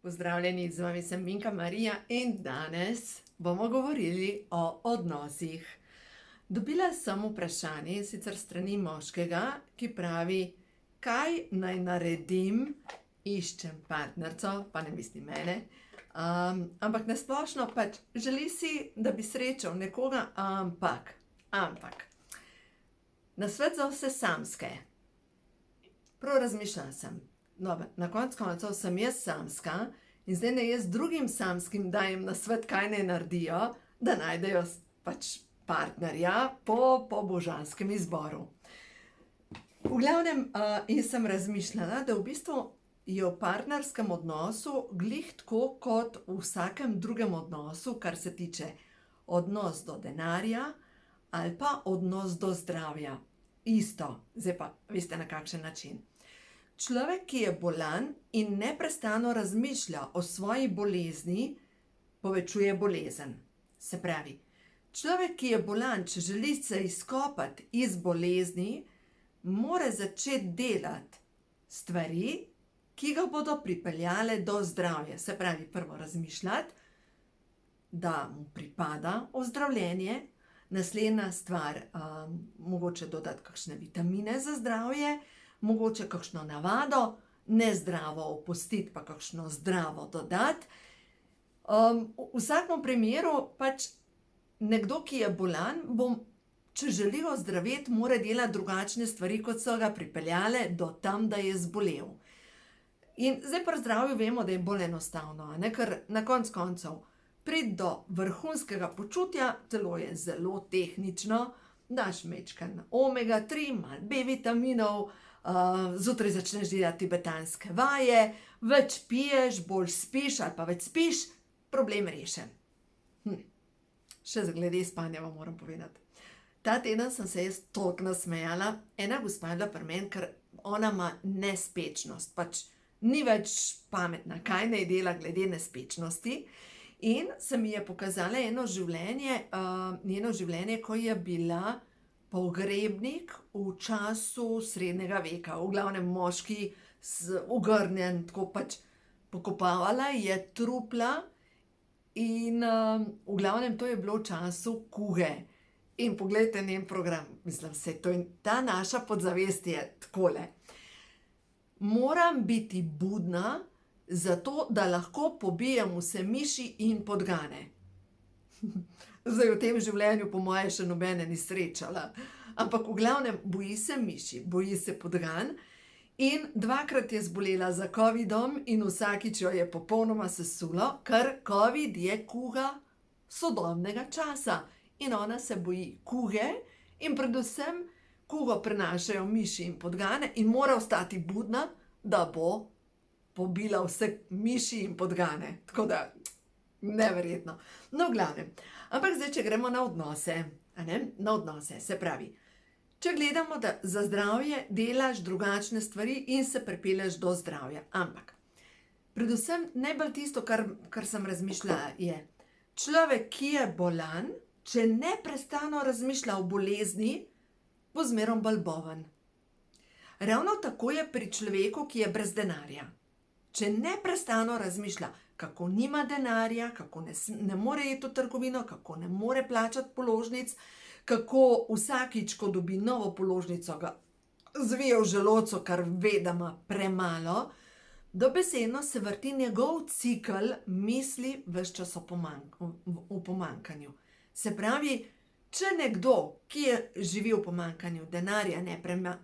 Pozdravljeni, z vami sem Vinka Marija in danes bomo govorili o odnosih. Dobila sem vprašanje, in sicer strani moškega, ki pravi, kaj naj naredim, iščem partnerico, pa ne mislim mene, ampak na splošno pač želi si, da bi srečal nekoga, ampak, nasvet za vse samske. Prav razmišljala sem. Dobro, na koncu koncev sem jaz samska in zdaj ne jaz drugim samskim dajem nasvet, kaj naj naredijo, da najdejo pač partnerja po božanskem izboru. V glavnem, jaz sem razmišljala, da v bistvu je v partnerskem odnosu glih tako kot v vsakem drugem odnosu, kar se tiče odnos do denarja ali pa odnos do zdravja. Isto, zdaj pa veste na kakšen način. Človek, ki je bolan in neprestano razmišlja o svoji bolezni, povečuje bolezen. Se pravi, človek, ki je bolan, če želi se izkopati iz bolezni, mora začeti delati stvari, ki ga bodo pripeljale do zdravja. Se pravi, prvo razmišljati, da mu pripada ozdravljenje, naslednja stvar, mogoče dodati kakšne vitamine za zdravje, mogoče kakšno navado, nezdravo opustiti, pa kakšno zdravo dodati. V vsakem primeru pač nekdo, ki je bolan, če želi ozdraveti, mora delati drugačne stvari, kot so ga pripeljale do tam, da je zbolel. In zdaj pri zdravju vemo, da je bolj enostavno, ker na koncu koncev priti do vrhunskega počutja, telo je zelo tehnično, daš majčkeno omega 3, malo B vitaminov, zjutraj začneš delati tibetanske vaje, več piješ, bolj spiš ali pa več spiš, problem rešen. Še glede spanja vam moram povedati. Ta teden sem se jaz toliko nasmejala, ena gospa je bila pri meni, ker ona ima nespečnost, pač ni več pametna, kaj naj dela glede nespečnosti. In se mi je pokazala njeno življenje, ko je bila pogrebnik v času srednjega veka. V glavnem moški ogrnjen, tako pač pokopavala je trupla in v glavnem to je bilo v času kuge. In poglejte njen program, mislim, ta naša podzavest je takole. Moram biti budna, zato da lahko pobijem vse miši in podgane. Zdaj v tem življenju po moje še nobene ni srečala. Ampak v glavnem boji se miši, boji se podgan in dvakrat je zbolela za covidom in vsakič jo je popolnoma sesulo, ker covid je kuga sodobnega časa. In ona se boji kuge in predvsem kugo prenašajo miši in podgane in mora ostati budna, da bo pobila vse miši in podgane. Tako da, neverjetno. No, v glavnem. Ampak zdaj, če gremo na odnose, na odnose, se pravi, če gledamo, da za zdravje delaš drugačne stvari in se pripelješ do zdravja. Ampak, predvsem najbolj tisto, kar sem razmišljala, je človek, ki je bolan, če neprestano razmišlja o bolezni, bo zmerom bolj boven. Ravno tako je pri človeku, ki je brez denarja. Če neprestano razmišlja, kako nima denarja, kako ne more iti v trgovino, kako ne more plačati položnic, kako vsakič, ko dobi novo položnico, ga zvije v želodcu, kar ve, da ima premalo, dobesedno se vrti njegov cikel misli ves čas v pomanjkanju. Se pravi, če nekdo, ki živi v pomanjkanju denarja,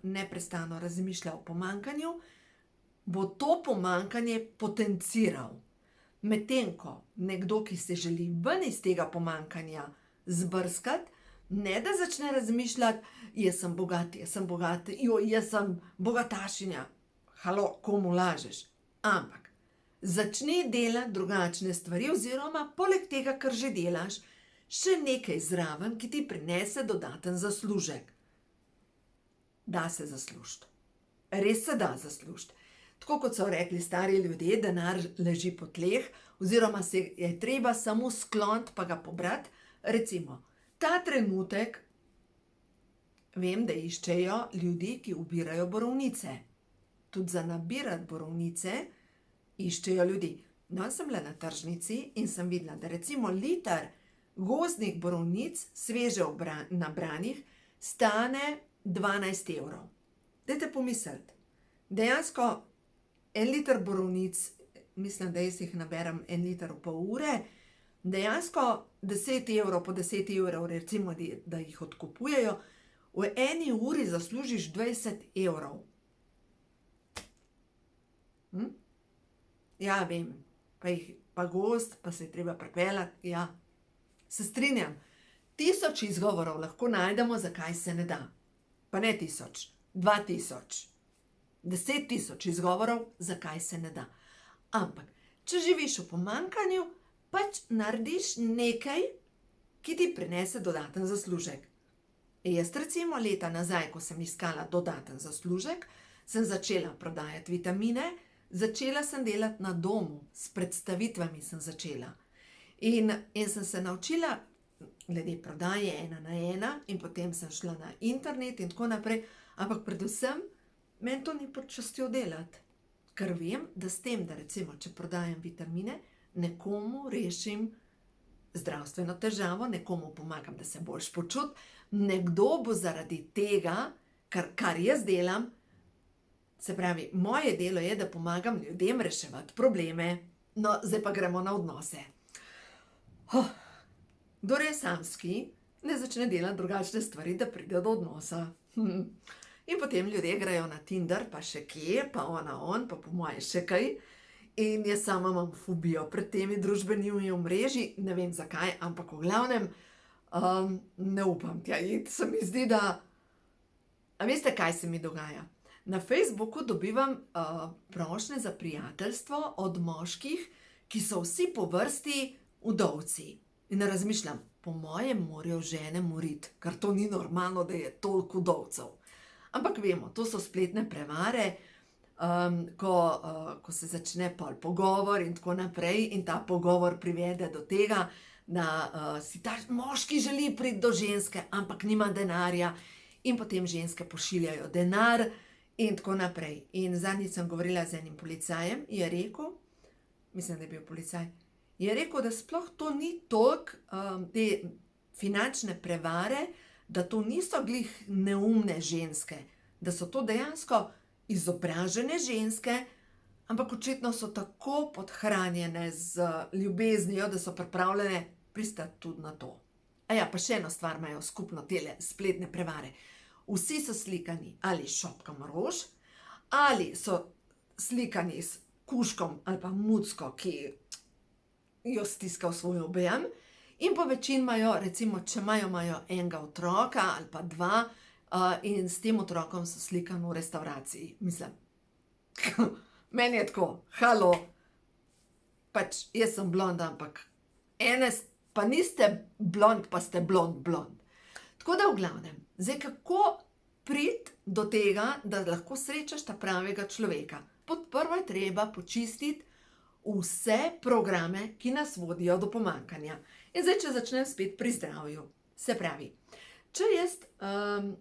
neprestano razmišlja o pomanjkanju, bo to pomanjkanje potenciral. Medtem ko nekdo, ki se želi ven iz tega pomanjkanja zbrskati, ne da začne razmišljati, jaz sem bogat, jaz sem bogatašinja. Halo, komu lažeš? Ampak, začni delati drugačne stvari oziroma poleg tega, kar že delaš, še nekaj zraven, ki ti prinese dodaten zaslužek. Da se zaslužiti. Res se da zaslužiti. Tako kot so rekli stari ljudje, denar leži po tleh, oziroma se je treba samo skloniti pa ga pobrati. Recimo, ta trenutek vem, da iščejo ljudi, ki ubirajo borovnice. Tudi za nabirati borovnice iščejo ljudi. No, sem bila na tržnici in sem videla, da recimo liter gozdnih borovnic, sveže nabranih, stane 12 evrov. Dajte pomisliti, dejansko 1 liter borovnic, mislim, da jaz jih naberem 1 liter v pol ure, dejansko 10 evrov, po 10 evrov, recimo, da jih odkupujejo, v 1 uri zaslužiš 20 evrov. Ja, vem, pa gozd, pa se je treba pripeljati, ja. Se strinjam, 1000 izgovorov lahko najdemo, zakaj se ne da. Pa ne 1000, 2000, 10 000 izgovorov, zakaj se ne da. Ampak, če živiš v pomanjkanju, pač narediš nekaj, ki ti prinese dodaten zaslužek. Jaz recimo leta nazaj, ko sem iskala dodaten zaslužek, sem začela prodajati vitamine, začela sem delati na domu, s predstavitvami sem začela. In sem se naučila glede prodaje 1 na 1 in potem sem šla na internet in tako naprej, ampak predvsem meni to ni pod častjo delati. Ker vem, da s tem, da recimo, če prodajam vitamine, nekomu rešim zdravstveno težavo, nekomu pomagam, da se boljše počuti, nekdo bo zaradi tega, kar jaz delam, se pravi, moje delo je, da pomagam ljudem reševati probleme. No, zdaj pa gremo na odnose. Kdor je samski, ne začne delati drugačne stvari, da pride do odnosa. In potem ljudje grejo na Tinder, pa še kje, pa on, pa po moje še kaj. In jaz sama imam fobijo pred temi družbenimi omrežji, ne vem zakaj, ampak v glavnem ne upam tja iti. Se mi zdi, da... A veste, kaj se mi dogaja? Na Facebooku dobivam prošnje za prijateljstvo od moških, ki so vsi po vrsti vdovci. In razmišljam, po mojem morajo žene moriti, ker to ni normalno, da je toliko vdovcev. Ampak vemo, to so spletne prevare, ko se začne pol pogovor in tako naprej in ta pogovor privede do tega, da si ta moški želi priti do ženske, ampak nima denarja in potem ženske pošiljajo denar in tako naprej. In zadnjič sem govorila z enim policajem, je rekel, mislim, da je bil policaj, je rekel, da sploh to ni toliko te finančne prevare, da to niso glih neumne ženske, da so to dejansko izobražene ženske, ampak očitno so tako podhranjene z ljubeznijo, da so pripravljene pristati tudi na to. A ja, pa še eno stvar imajo skupno tele spletne prevare. Vsi so slikani ali s šopkom rož, ali so slikani s kužkom ali pa mucko, ki jo stiska v svoj objem, in po večini imajo, recimo, če imajo enega otroka ali pa 2, in s tem otrokom so slikani v restavraciji. Mislim, meni je tako, halo, pač jaz sem blonda, ampak ene pa niste blond, pa ste blond. Tako da v glavnem, zdaj kako priti do tega, da lahko srečaš ta pravega človeka? Prvo je treba počistiti vse programe, ki nas vodijo do pomanjkanja. In zdaj, če začnem spet pri zdravju. Se pravi, če jaz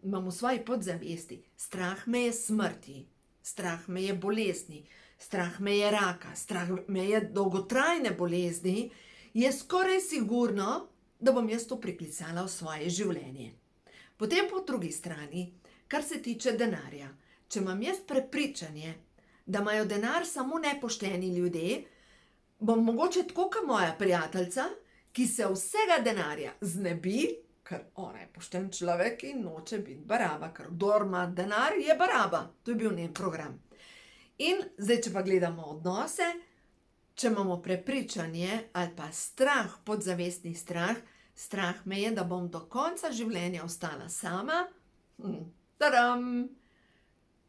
imam v svoji podzavesti, strah me je smrti, strah me je bolezni, strah me je raka, strah me je dolgotrajne bolezni, je skoraj sigurno, da bom jaz to priklicala v svoje življenje. Potem po drugi strani, kar se tiče denarja, če imam jaz prepričanje, da imajo denar samo nepošteni ljudje, bom mogoče tako kot moja prijateljica, ki se vsega denarja znebi, ker ona je pošten človek in noče biti baraba, ker kdor ima denar, je baraba. To je bil njen program. In zdaj, če pa gledamo odnose, če imamo prepričanje ali pa strah, podzavestni strah, strah me je, da bom do konca življenja ostala sama, taram!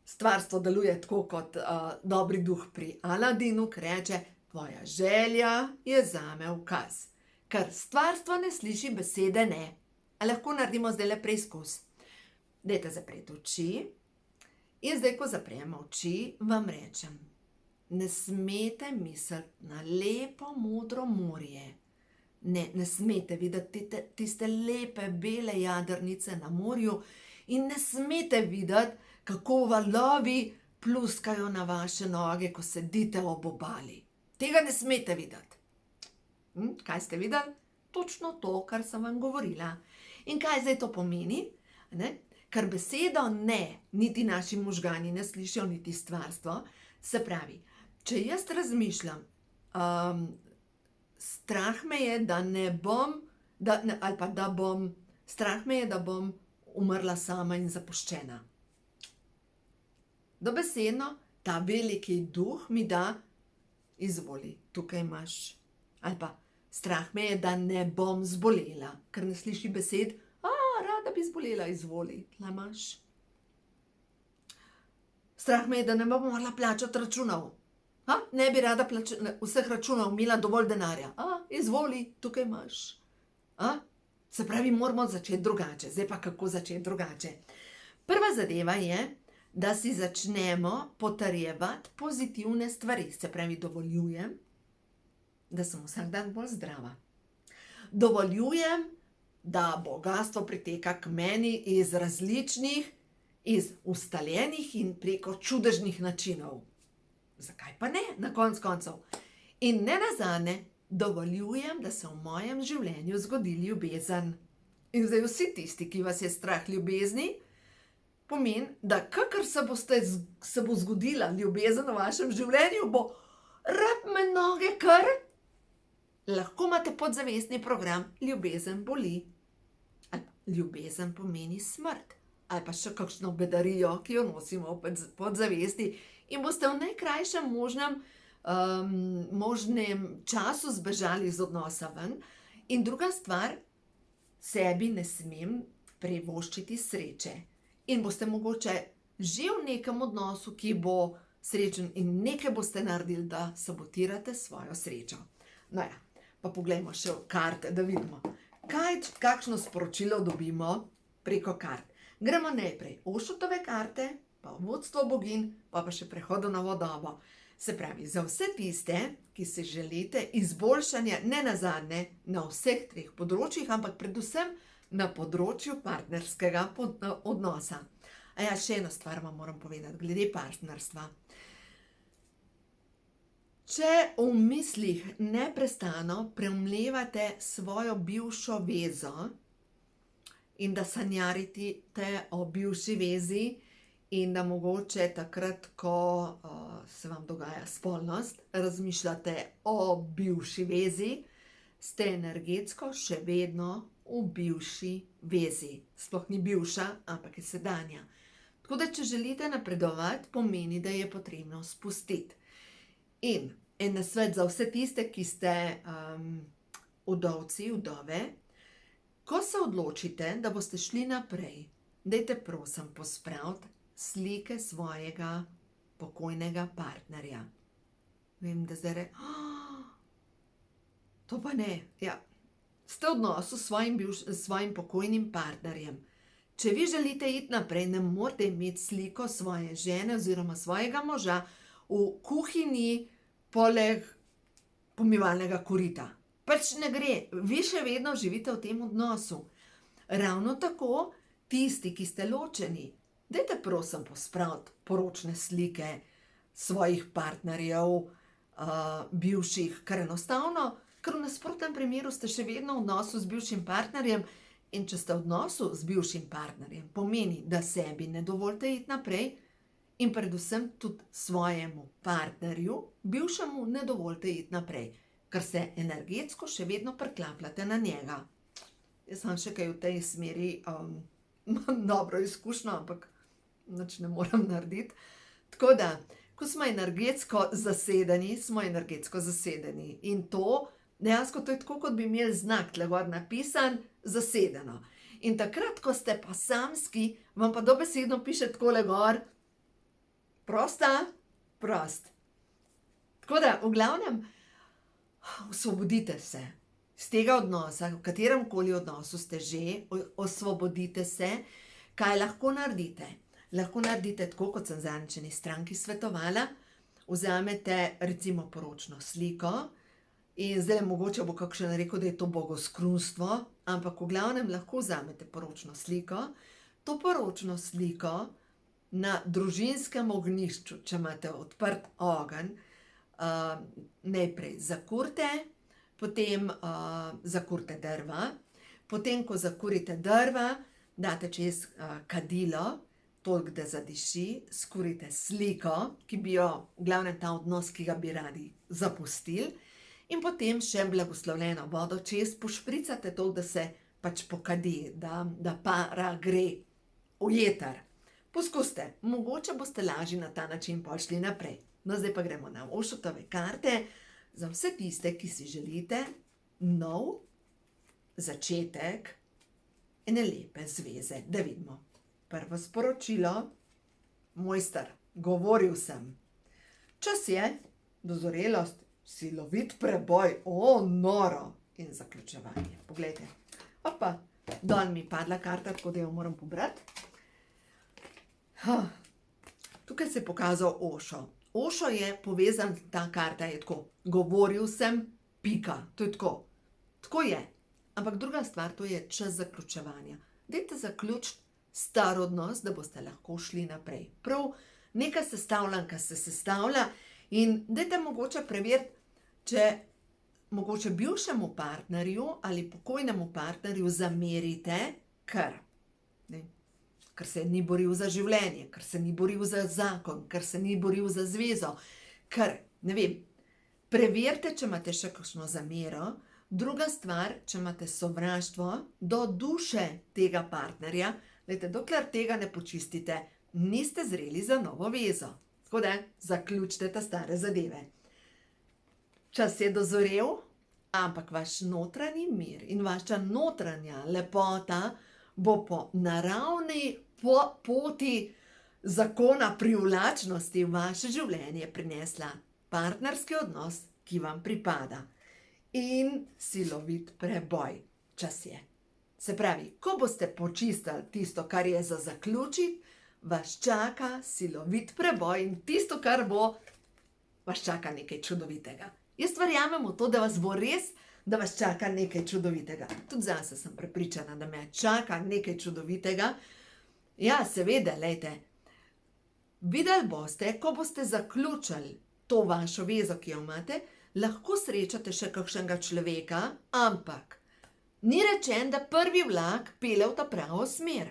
Stvarstvo deluje tako kot dobri duh pri Aladinu, ki reče, tvoja želja je zame ukaz. Ker stvarstvo ne sliši besede ne. A lahko naredimo zdajle preizkus? Dajte zapreti oči in zdaj, ko zapremo oči, vam rečem, ne smete misliti na lepo modro morje. Ne smete videti tiste lepe bele jadrnice na morju in ne smete videti, kako valovi pluskajo na vaše noge, ko sedite ob obali. Tega ne smete videti. Kaj ste videli? Točno to, kar sem vam govorila. In kaj zdaj to pomeni? Ne? Ker besedo ne, niti naši možgani ne slišijo, niti stvarstvo. Se pravi, če jaz razmišljam, strah me je, da ne bom, ali pa da bom, strah me je, da bom umrla sama in zapuščena. Dobesedno, ta veliki duh mi da, izvoli, tukaj imaš. Ali pa, strah me je, da ne bom zbolela, ker ne sliši besed, rada bi zbolela, izvoli, tla imaš. Strah me je, da ne bom morala plačati računov. Ne bi rada vseh računov, imela dovolj denarja. Izvoli, tukaj imaš. Se pravi, moramo začeti drugače. Zdaj pa kako začeti drugače? Prva zadeva je, da si začnemo potrjevati pozitivne stvari. Se pravi, dovoljujem, da sem vsak dan bolj zdrava. Dovoljujem, da bogastvo priteka k meni iz različnih, iz ustaljenih in preko čudežnih načinov. Zakaj pa ne, na koncu koncev? In nenazadnje, dovoljujem, da se v mojem življenju zgodi ljubezen. In zdaj vsi tisti, ki vas je strah ljubezni, pomeni, da kakor se bo zgodila ljubezen v vašem življenju, bo rab me noge kar. Lahko imate podzavestni program, ljubezen boli. Ljubezen pomeni smrt. Ali pa še kakšno bedarijo, ki jo nosimo v podzavesti. In boste v najkrajšem možnem času zbežali iz odnosa ven. In druga stvar, sebi ne smem privoščiti sreče. In boste mogoče že v nekem odnosu, ki bo srečen, in nekaj boste naredili, da sabotirate svojo srečo. No ja, pa poglejmo še karte, da vidimo, kakšno sporočilo dobimo preko kart. Gremo najprej Ošutove karte, pa vodstvo boginj, pa še prehodu na vodovo. Se pravi, za vse tiste, ki si želite izboljšanja, ne nazadnje na vseh treh področjih, ampak predvsem na področju partnerskega odnosa. Še eno stvar vam moram povedati, glede partnerstva. Če v mislih neprestano premlevate svojo bivšo vezo in da sanjarite o bivši vezi in da mogoče takrat, ko se vam dogaja spolnost, razmišljate o bivši vezi, ste energetsko še vedno v bivši vezi. Sploh ni bivša, ampak je sedanja. Tako da, če želite napredovati, pomeni, da je potrebno spustiti. In en nasvet za vse tiste, ki ste vdovci, vdove, ko se odločite, da boste šli naprej, dajte prosim pospraviti slike svojega pokojnega partnerja. Vem, da zdaj to pa ne. Ja, ste v odnosu s svojim pokojnim partnerjem. Če vi želite iti naprej, ne morete imeti sliko svoje žene oziroma svojega moža v kuhinji poleg pomivalnega korita. Pač ne gre. Vi še vedno živite v tem odnosu. Ravno tako tisti, ki ste ločeni, dajte prosim pospraviti poročne slike svojih partnerjev, bivših, ker enostavno, ker v nasprotnem primeru ste še vedno v odnosu z bivšim partnerjem, in če ste v odnosu z bivšim partnerjem, pomeni, da sebi ne dovolite iti naprej in predvsem tudi svojemu partnerju, bivšemu, ne dovolite iti naprej, ker se energetsko še vedno priklapljate na njega. Jaz sem še kaj v tej smeri, imam dobro izkušnjo, ampak nič ne moram narediti. Tako da, ko smo energetsko zasedeni, smo energetsko zasedeni. In to, dejansko to je tako, kot bi imeli znak tle gor napisan, zasedeno. In takrat, ko ste pa samski, vam pa dobesedno piše takole gor, prosta, prost. Tako da, v glavnem, osvobodite se z tega odnosa, v kateremkoli odnosu ste že, osvobodite se. Kaj lahko naredite? Lahko naredite tako, kot sem zadnjič eni stranki svetovala, vzamete recimo poročno sliko in zdaj mogoče bo kakšen rekel, da je to bogoskrunstvo, ampak v glavnem lahko vzamete poročno sliko, to poročno sliko na družinskem ognjišču, če imate odprt ogenj, najprej zakurite, potem zakurite drva, potem, ko zakurite drva, date čez kadilo, toliko, da zadiši, skurite sliko, ki bi jo, v glavnem ta odnos, ki ga bi radi zapustili, in potem še blagoslovljeno vodo čez pošpricate toliko, da se pač pokadi, da para gre v jeter. Poskusite, mogoče boste lažje na ta način pošli naprej. No, zdaj pa gremo na Ošotove karte za vse tiste, ki si želite nov začetek ene lepe zveze. Da vidimo. Prvo sporočilo, mojster, govoril sem. Čas je, dozorelost, silovit preboj, noro, in zaključevanje. Poglejte, opa, dol mi padla karta, tako da jo moram pobrati. Tukaj se je pokazal Ošo. Ošo je povezan, ta karta je tako, govoril sem, pika, to je tako. Tako je. Ampak druga stvar, to je čas zaključevanja. Dajte zaključiti star odnos, da boste lahko šli naprej. Prav neka sestavljanka se sestavlja in dajte mogoče preveriti, če mogoče bivšemu partnerju ali pokojnemu partnerju zamerite, ker se ni boril za življenje, ker se ni boril za zakon, ker se ni boril za zvezo, ker, ne vem, preverite, če imate še kakšno zamero. Druga stvar, če imate sovraštvo do duše tega partnerja, dokler tega ne počistite, niste zreli za novo vezo. Tako da, zaključite ta stare zadeve. Čas je dozorel, ampak vaš notranji mir in vaša notranja lepota bo po naravni poti zakona privlačnosti v vaše življenje prinesla partnerski odnos, ki vam pripada. In silovit preboj. Čas je. Se pravi, ko boste počistili tisto, kar je za zaključiti, vas čaka silovit preboj in tisto, kar bo, vas čaka nekaj čudovitega. Jaz verjamem v to, da vas bo res, da vas čaka nekaj čudovitega. Tudi zase sem prepričana, da me čaka nekaj čudovitega. Ja, seveda, lejte, videli boste, ko boste zaključili to vašo vezo, ki jo imate, lahko srečate še kakšnega človeka, ampak ni rečen, da prvi vlak pelje v ta pravo smer.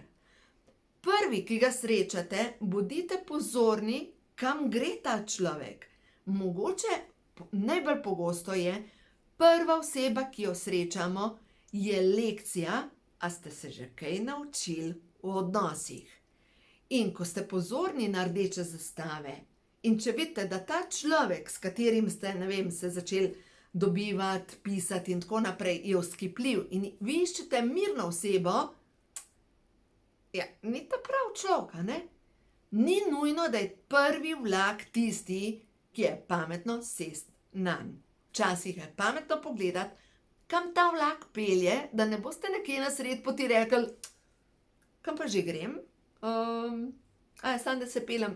Prvi, ki ga srečate, bodite pozorni, kam gre ta človek. Mogoče najbolj pogosto je, prva oseba, ki jo srečamo, je lekcija, a ste se že kaj naučili v odnosih. In ko ste pozorni na rdeče zastave in če vidite, da ta človek, s katerim ste, ne vem, se začeli dobivati, pisati in tako naprej, je vzkipljiv in vi iščete mirno osebo, ja, ni ta prav človek, ne? Ni nujno, da je prvi vlak tisti, ki je pametno sest nanj. Včasih je pametno pogledati, kam ta vlak pelje, da ne boste nekje na sred poti rekli, kam pa že grem? Samo da se peljem,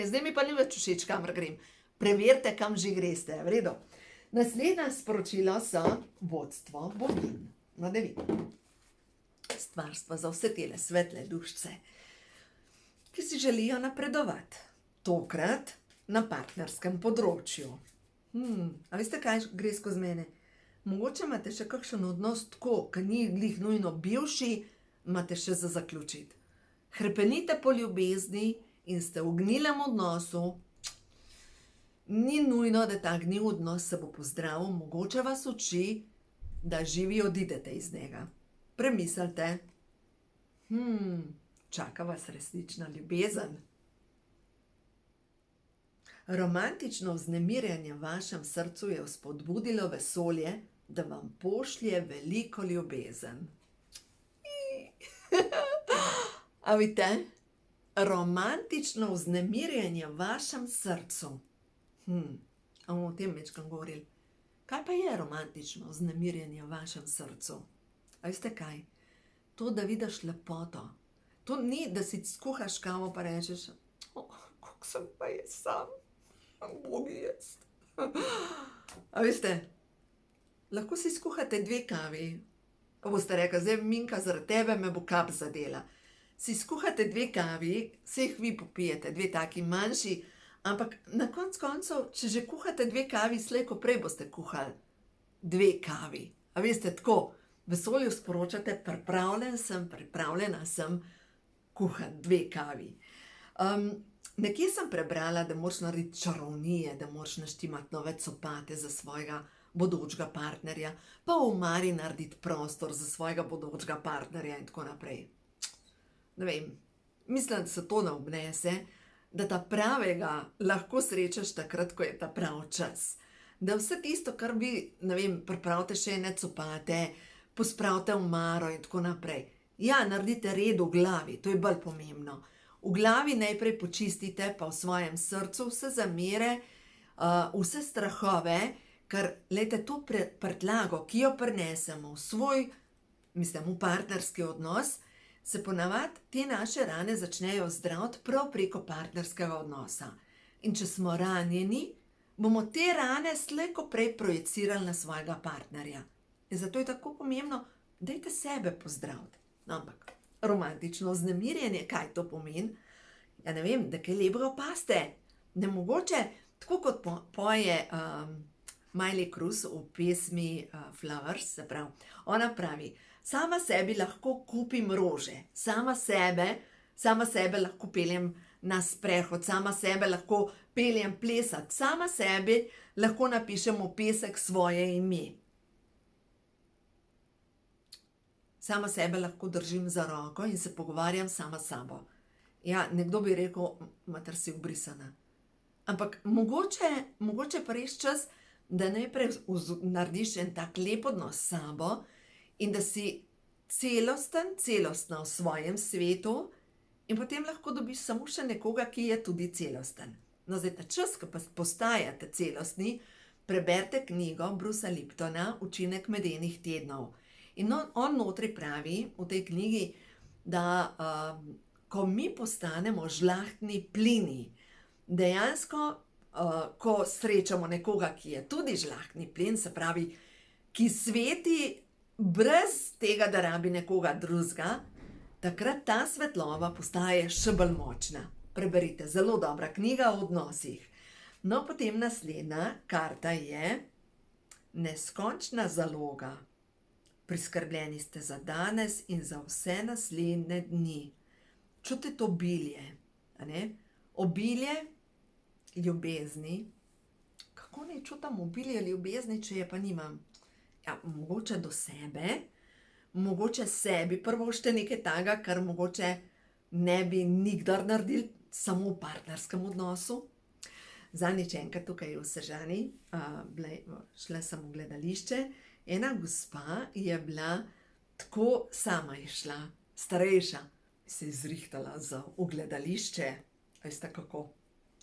zdaj mi pa ni več všeč, kamor grem. Preverite, kam že greste, v redu. Naslednja sporočila so vodstvo bogin. No, da vidim. Stvarstva za vse tele svetle dušce, ki si želijo napredovati. Tokrat na partnerskem področju. A veste, kaj gre skozi mene? Mogoče imate še kakšen odnos tako, ki ni glih nujno bivši, imate še za zaključiti. Hrepenite po ljubezni in ste v gnilem odnosu. Ni nujno, da ta gnil odnos se bo pozdravil, mogoče vas uči, da živi odidete iz njega. Premislite. Čaka vas resnična ljubezen. Romantično vznemirjanje v vašem srcu je vzpodbudilo vesolje, da vam pošlje veliko ljubezen. A vidite? Romantično vznemirjanje v vašem srcu. A bomo o tem večkrat govorili. Kaj pa je romantično vznemirjanje v vašem srcu? A veste kaj? To, da vidiš lepoto. To ni, da si skuhaš kavo pa rečeš, kako sem pa jaz sam. Bogi jaz. A veste, lahko si skuhate 2 kavi. Pa boste rekli, zdaj Minka, zaradi tebe me bo kap zadela. Si skuhate 2 kavi, se jih vi popijete, 2 taki manjši, Ampak na koncu, če že kuhate 2 kavi, slej ko prej boste kuhali 2 kavi. A veste, tako, vesolju sporočate, pripravljena sem kuhati 2 kavi. Nekje sem prebrala, da moraš narediti čarovnije, da moraš naštimati nove copate za svojega bodočega partnerja, pa v omari narediti prostor za svojega bodočega partnerja in tako naprej. Ne vem, mislim, da se to ne obnese, da ta pravega lahko srečaš takrat, ko je ta prav čas. Da vse tisto, kar vi, ne vem, pripravite še ene copate, pospravite v omaro in tako naprej. Ja, naredite red v glavi, to je bolj pomembno. V glavi najprej počistite, pa v svojem srcu vse zamere, vse strahove, ker, glejte, to prtljago, ki jo prinesemo v partnerski odnos, se ponavadi te naše rane začnejo zdraviti prav preko partnerskega odnosa. In če smo ranjeni, bomo te rane slej ko prej projicirali na svojega partnerja. In zato je tako pomembno, dajte sebe pozdraviti. No, ampak romantično vznemirjenje, kaj to pomeni? Ja, ne vem, da kaj lepega opazite. Nemogoče, tako kot poje Miley Cyrus v pesmi Flowers, se pravi, ona pravi, sama sebi lahko kupim rože, sama sebe lahko peljem na sprehod, sama sebe lahko peljem plesati, sama sebi lahko napišem v pesek svoje ime. Sama sebe lahko držim za roko in se pogovarjam sama s sabo. Ja, nekdo bi rekel, mater si ubrisana. Ampak mogoče pa res čas, da najprej narediš en tak lep odnos s sabo in da si celostna v svojem svetu in potem lahko dobiš samo še nekoga, ki je tudi celosten. No, zdaj ta čas, ko pa postajate celostni, preberite knjigo Brucea Liptona Učinek medenih tednov. In on notri pravi v tej knjigi, da ko mi postanemo žlahtni plini, dejansko, ko srečamo nekoga, ki je tudi žlahtni plin, se pravi, ki sveti brez tega, da rabi nekoga drugega, takrat ta svetloba postaje še bolj močna. Preberite, zelo dobra knjiga o odnosih. No, potem naslednja karta je neskončna zaloga. Priskrbljeni ste za danes in za vse naslednje dni. Čutite to obilje, a ne? Obilje ljubezni. Kako naj čutim obilje ljubezni, če je pa nimam? Ja, mogoče do sebe, mogoče sebi privoščite nekaj takega, kar mogoče ne bi nikdar naredili, samo v partnerskem odnosu. Zadnjič enkrat tukaj v Sežani, šla sem v gledališče, ena gospa je bila tako, sama je šla, starejša, se je zrihtala za v gledališče.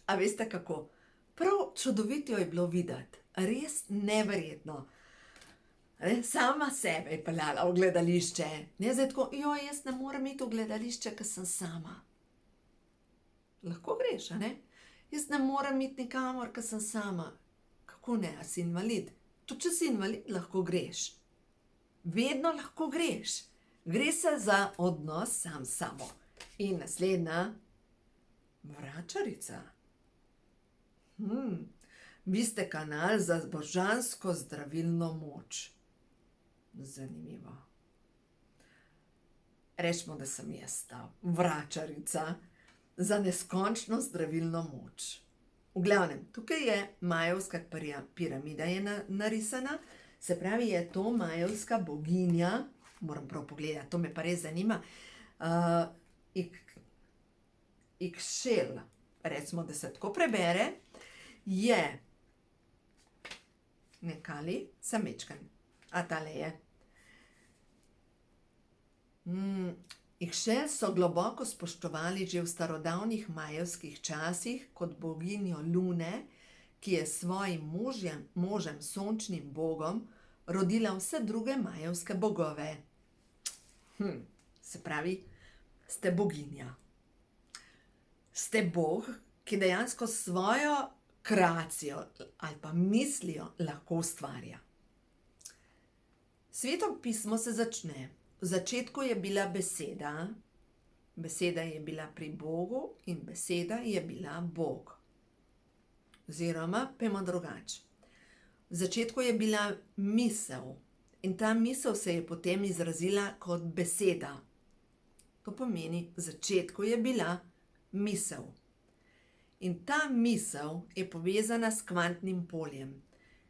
A veste kako? Prav čudovito jo je bilo videti, res neverjetno. Sama sebe je peljala v gledališče. Ne zdaj tako, jaz ne morem iti v gledališče, ker sem sama. Lahko greš, a ne? Jaz ne morem iti nikamor, ker sem sama. Kako ne, a si invalid? Tudi če si invalid, lahko greš. Vedno lahko greš. Gre se za odnos sam s sabo. In naslednja, vračarica. Vi ste kanal za božansko zdravilno moč. Zanimivo. Rečemo, da sem jaz ta vračarica za neskončno zdravilno moč. V glavnem, tukaj je majevska piramida je narisana, se pravi, je to majevska boginja, moram prav pogledati, to me pa res zanima, Ixchel, recimo, da se tako prebere, je nekali samečkan, a tale je. Ixchel so globoko spoštovali že v starodavnih majevskih časih kot boginjo Lune, ki je s svojim možem, sončnim bogom, rodila vse druge majevske bogove. Se pravi, ste boginja. Ste bog, ki dejansko svojo kreacijo ali pa mislijo lahko ustvarja. Sveto pismo se začne. V začetku je bila beseda, beseda je bila pri Bogu in beseda je bila Bog. oziroma pojmo drugače. V začetku je bila misel in ta misel se je potem izrazila kot beseda. To pomeni, v začetku je bila misel. In ta misel je povezana s kvantnim poljem.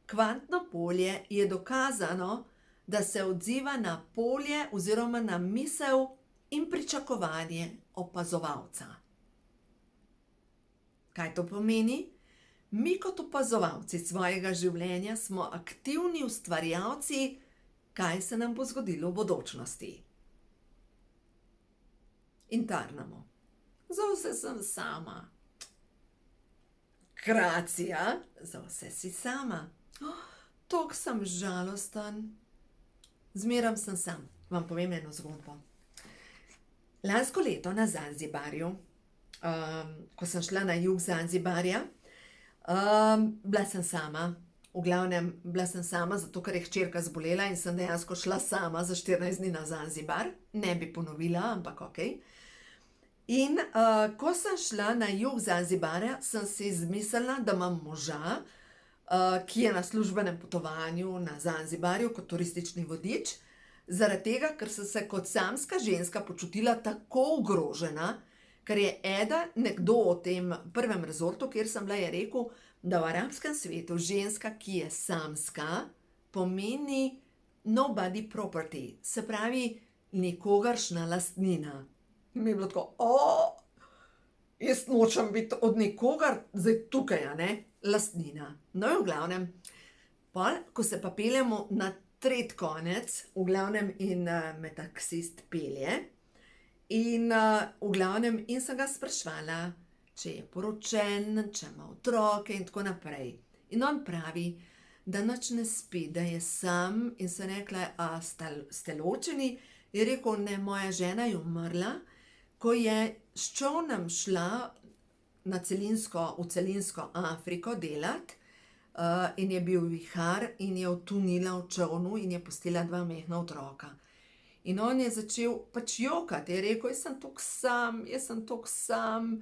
Kvantno polje je dokazano, da se odziva na polje oziroma na misel in pričakovanje opazovalca. Kaj to pomeni? Mi kot opazovalci svojega življenja smo aktivni ustvarjalci, kaj se nam bo zgodilo v bodočnosti. In tarnamo. Za vse sem sama. Kracija, za vse si sama. Toliko sem žalosten. Zmeram sem sam. Vam povem eno zgodbo. Lansko leto na Zanzibarju, ko sem šla na jug Zanzibarja, bila sem sama. V glavnem, bila sem sama, zato ker je hčerka zbolela in sem dejansko šla sama za 14 dni na Zanzibar. Ne bi ponovila, ampak okej. In ko sem šla na jug Zanzibarja, sem si izmislila, da imam moža, ki je na službenem potovanju na Zanzibarju kot turistični vodič, zaradi tega, ker sem se kot samska ženska počutila tako ogrožena, ker je nekdo o tem prvem rezortu, kjer sem bila, je rekel, da v arabskem svetu ženska, ki je samska, pomeni nobody property, se pravi nikogaršna lastnina. Mi je bilo tako, jaz nočem biti od nikogar, zdaj tukaj, lastnina. No in v glavnem, ko se pa peljemo na tretji konec, v glavnem in me taksist pelje, in v glavnem in sem ga sprašvala, če je poročen, če ima otroke in tako naprej. In on pravi, da nič ne spi, da je sam, in sem rekla, a ste ločeni? Je rekel, ne, moja žena je umrla, ko je s čolnom šla v celinsko Afriko delat, in je bil vihar in je utonila v čolnu in je pustila 2 majhna otroka. In on je začel pač jokati, je rekel, jaz sem toliko sam,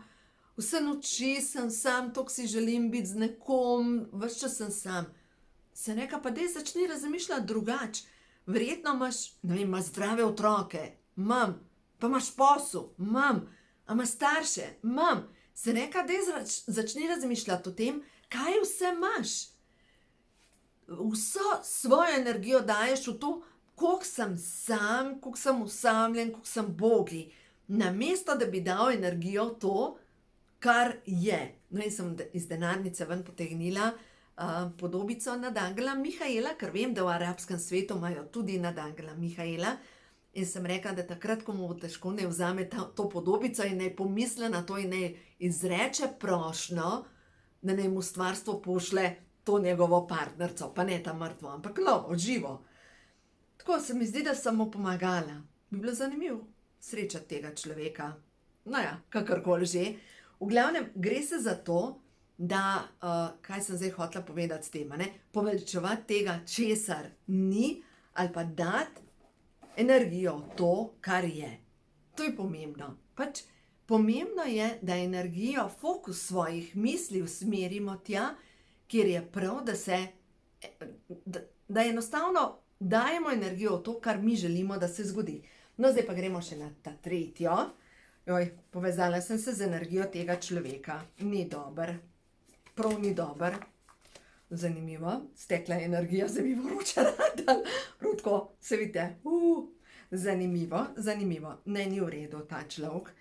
vse noči sem sam, toliko si želim biti z nekom, ves čas sem sam. Se neka pa dej začni razmišljati drugače. Verjetno imaš zdrave otroke, imam, pa imaš posel, imam, a imaš starše, imam. Se neka dej začni razmišljati o tem, kaj vse imaš. Vso svojo energijo daješ v to, koliko sem sam, koliko sem osamljen, koliko sem bogi. Namesto, da bi dal energijo v to, kar je. No in sem iz denarnice ven potegnila podobico nadangela Mihaela, ker vem, da v arabskem svetu imajo tudi nadangela Mihaela. In sem rekla, da takrat, ko mu bo težko, naj vzame to podobico in naj pomisli na to in naj izreče prošnjo, da naj mu stvarstvo pošle to njegovo partnerco, pa ne ta mrtvo, ampak novo, živo. Tako se mi zdi, da sem mu pomagala. Bi bilo zanimivo srečati tega človeka. No ja, kakorkoli že. V glavnem, gre se za to, da, kaj sem zdaj hotela povedati s tem, poveličevati tega, česar ni, ali pa dati energijo v to, kar je. To je pomembno. Pač pomembno je, da energijo, fokus svojih misli usmerimo tja, kjer je prav, da enostavno dajemo energijo v to, kar mi želimo, da se zgodi. No, zdaj pa gremo še na ta tretjo. Povezala sem se z energijo tega človeka. Ni dober. Prav ni dober. Zanimivo. Stekla je energija, zdaj mi vroča radal. Prav tako, se vidite. Zanimivo. Ne, ni v redu ta človek.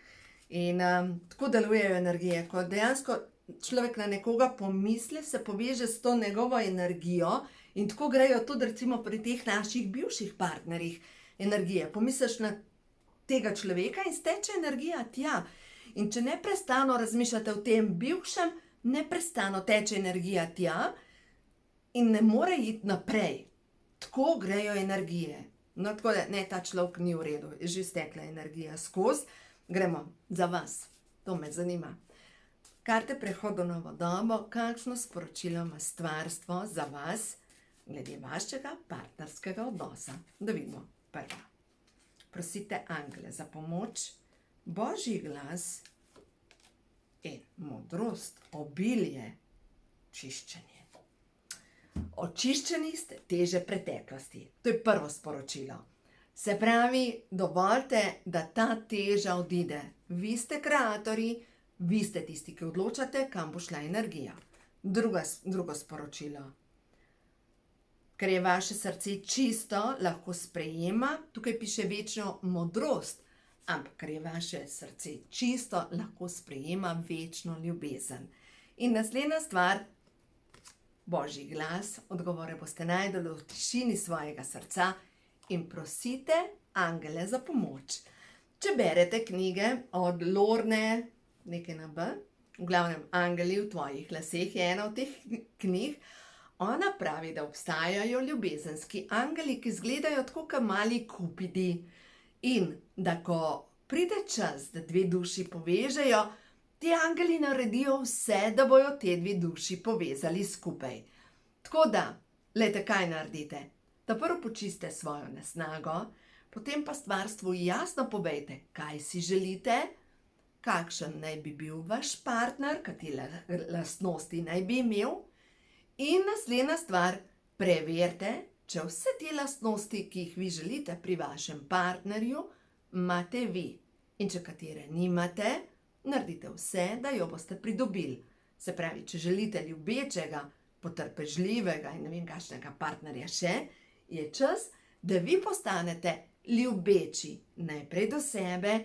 In tako delujejo energije, ko dejansko človek na nekoga pomisli, se poveže s to njegovo energijo in tako grejo tudi recimo pri teh naših bivših partnerjih energije. Pomisliš na tega človeka in steče energija tja. In če neprestano razmišljate o tem bivšem, neprestano teče energija tja in ne more iti naprej. Tako grejo energije. No, tako da, ne, ta človek ni v redu, je že stekla energija skozi. Gremo za vas, to me zanima. Karte prehoda v novo dobo, kakšno sporočilo ima stvarstvo za vas glede vašega partnerskega odnosa? Da vidimo prva. Prosite angele za pomoč, božji glas in modrost, obilje, očiščenje. Očiščeni ste teže preteklosti. To je prvo sporočilo. Se pravi, dovolite, da ta teža odide. Vi ste kreatorji, vi ste tisti, ki odločate, kam bo šla energija. Drugo sporočilo. Ker je vaše srce čisto, lahko sprejema, tukaj piše večno modrost, ampak ker je vaše srce čisto, lahko sprejema večno ljubezen. In naslednja stvar, Božji glas, odgovore boste najdeli v tišini svojega srca in prosite angele za pomoč. Če berete knjige od Lorne, nekaj na B, v glavnem Angeli v tvojih laseh je ena od teh knjig, ona pravi, da obstajajo ljubezenski angeli, ki izgledajo tako kot mali kupidi. In da ko pride čas, da dve duši povežejo, ti angeli naredijo vse, da bojo te dve duši povezali skupaj. Tako da, glejte, kaj naredite. Da prvo počiste svojo nesnago, potem pa stvarstvu jasno povejte, kaj si želite, kakšen naj bi bil vaš partner, katere lastnosti naj bi imel. In naslednja stvar, preverite, če vse te lastnosti, ki jih vi želite pri vašem partnerju, imate vi. In če katere nimate, naredite vse, da jo boste pridobili. Se pravi, če želite ljubečega, potrpežljivega in ne vem kakšnega partnerja še, je čas, da vi postanete ljubeči najprej do sebe,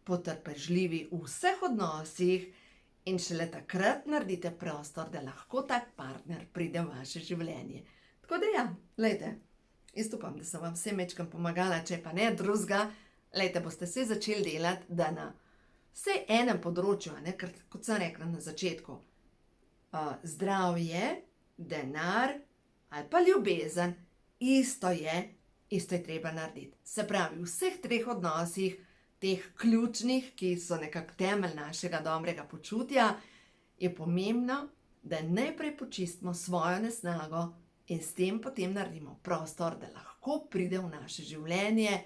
potrpežljivi v vseh odnosih in šele takrat naredite prostor, da lahko tak partner pride v vaše življenje. Tako da ja, glejte, jaz upam, da sem vam vsem majčkeno pomagala, če pa ne drugega, glejte, boste se začeli delati, da na vsaj enem področju, ker kot sem rekla na začetku, zdravje, denar ali pa ljubezen, isto je treba narediti. Se pravi, v vseh treh odnosih, teh ključnih, ki so nekako temelj našega dobrega počutja, je pomembno, da najprej počistimo svojo nesnago in s tem potem naredimo prostor, da lahko pride v naše življenje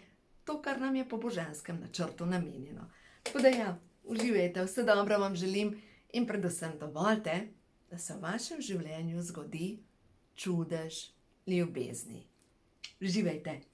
to, kar nam je po božanskem načrtu namenjeno. Tako da ja, uživajte, vse dobro vam želim in predvsem dovolite, da se v vašem življenju zgodi čudež ljubezni. Uživajte!